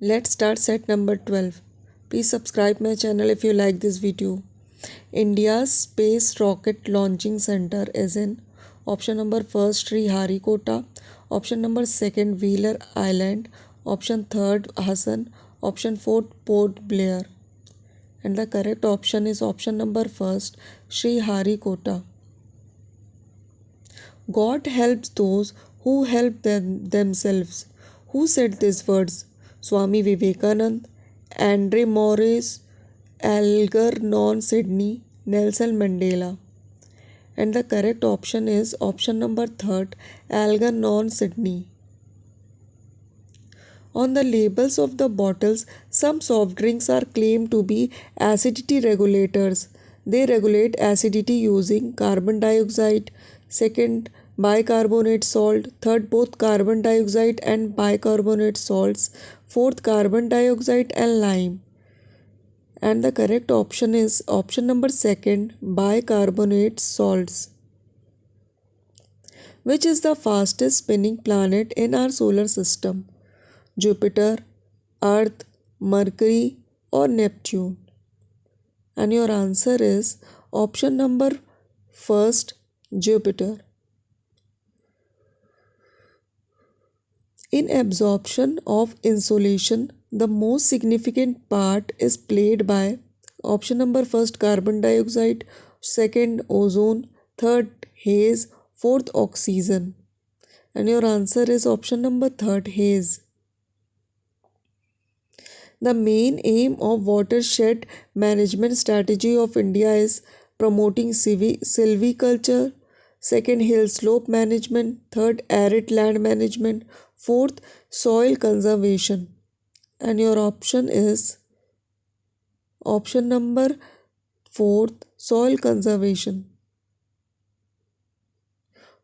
Let's start set number 12. Please subscribe my channel if you like this video. India's space rocket launching center is in option number first Sriharikota, option number second Wheeler Island, option third Hassan, option fourth Port Blair. And the correct option is option number first Sriharikota. God helps those who help themselves. Who said these words? Swami Vivekanand, Andre Morris, Algernon Sydney, Nelson Mandela. And the correct option is option number third, Algernon Sydney. On the labels of the bottles, some soft drinks are claimed to be acidity regulators. They regulate acidity using carbon dioxide, second bicarbonate salt, third both carbon dioxide and bicarbonate salts, fourth carbon dioxide and lime. And the correct option is option number second, bicarbonate salts. Which is the fastest spinning planet in our solar system? Jupiter, Earth, Mercury or Neptune? And your answer is option number first, Jupiter. In absorption of insolation, the most significant part is played by option number first carbon dioxide, second ozone, third haze, fourth oxygen. And your answer is option number third, haze. The main aim of watershed management strategy of India is promoting silviculture, second hill slope management, third arid land management, fourth soil conservation. And your option is option number fourth, soil conservation.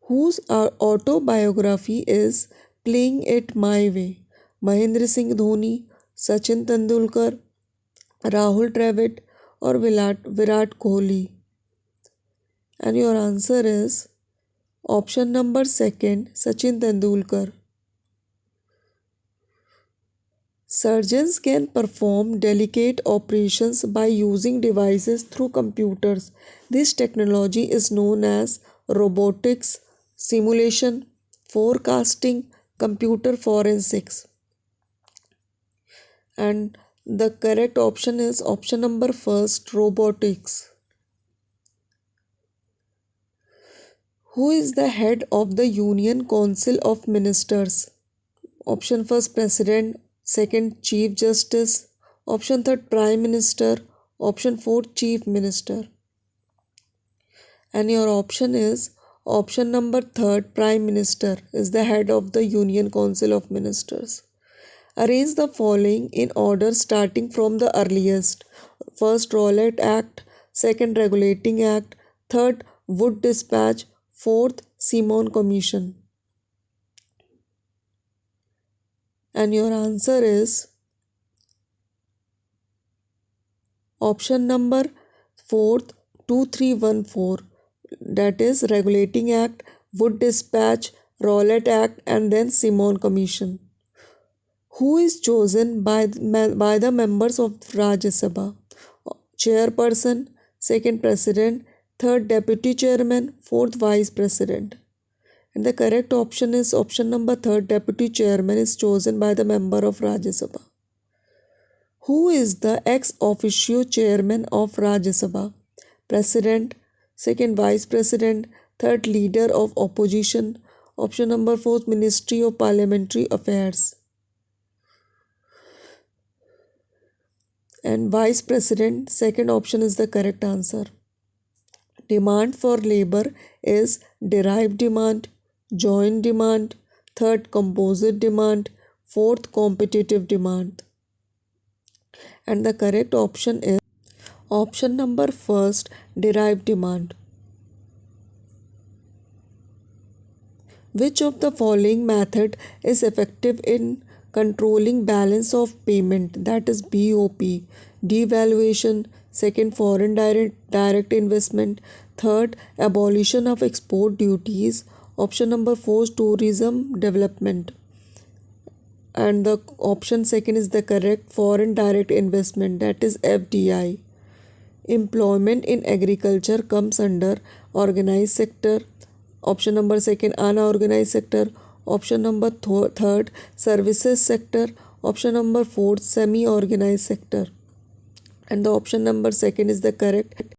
Whose autobiography is Playing It My Way? Mahendra Singh Dhoni, Sachin Tendulkar, Rahul Dravid or Virat Kohli? And your answer is option number second, Sachin Tendulkar. Surgeons can perform delicate operations by using devices through computers. This technology is known as robotics, simulation, forecasting, computer forensics. And the correct option is option number first, robotics. Who is the head of the Union Council of Ministers? Option first, President, second, Chief Justice, option third, Prime Minister, option fourth, Chief Minister. And your option is option number third, Prime Minister is the head of the Union Council of Ministers. Arrange the following in order starting from the earliest. First, Rowlatt Act, second, Regulating Act, third, Wood Dispatch, fourth, Simon Commission. And your answer is option number fourth, 2314, that is Regulating Act, Wood Dispatch, Rowlatt Act and then Simon Commission. Who is chosen by the members of Rajya Sabha? Chairperson, second President, third Deputy Chairman, fourth Vice President. And the correct option is option number third, Deputy Chairman is chosen by the member of Rajya Sabha. Who is the ex officio Chairman of Rajya Sabha? President, second Vice President, third Leader of Opposition, option number fourth, Ministry of Parliamentary Affairs. And Vice President, second option is the correct answer. Demand for labor is derived demand, joint demand, third composite demand, fourth competitive demand. And the correct option is option number first, derived demand. Which of the following method is effective in controlling balance of payment, that is BOP? Devaluation, second foreign direct investment, third abolition of export duties, option number four tourism development. and the option second is the correct, foreign direct investment, that is FDI. Employment in agriculture comes under organized sector. Option number second, unorganized sector. Option number third, services sector. Option number fourth, semi-organized sector. And the option number second is the correct.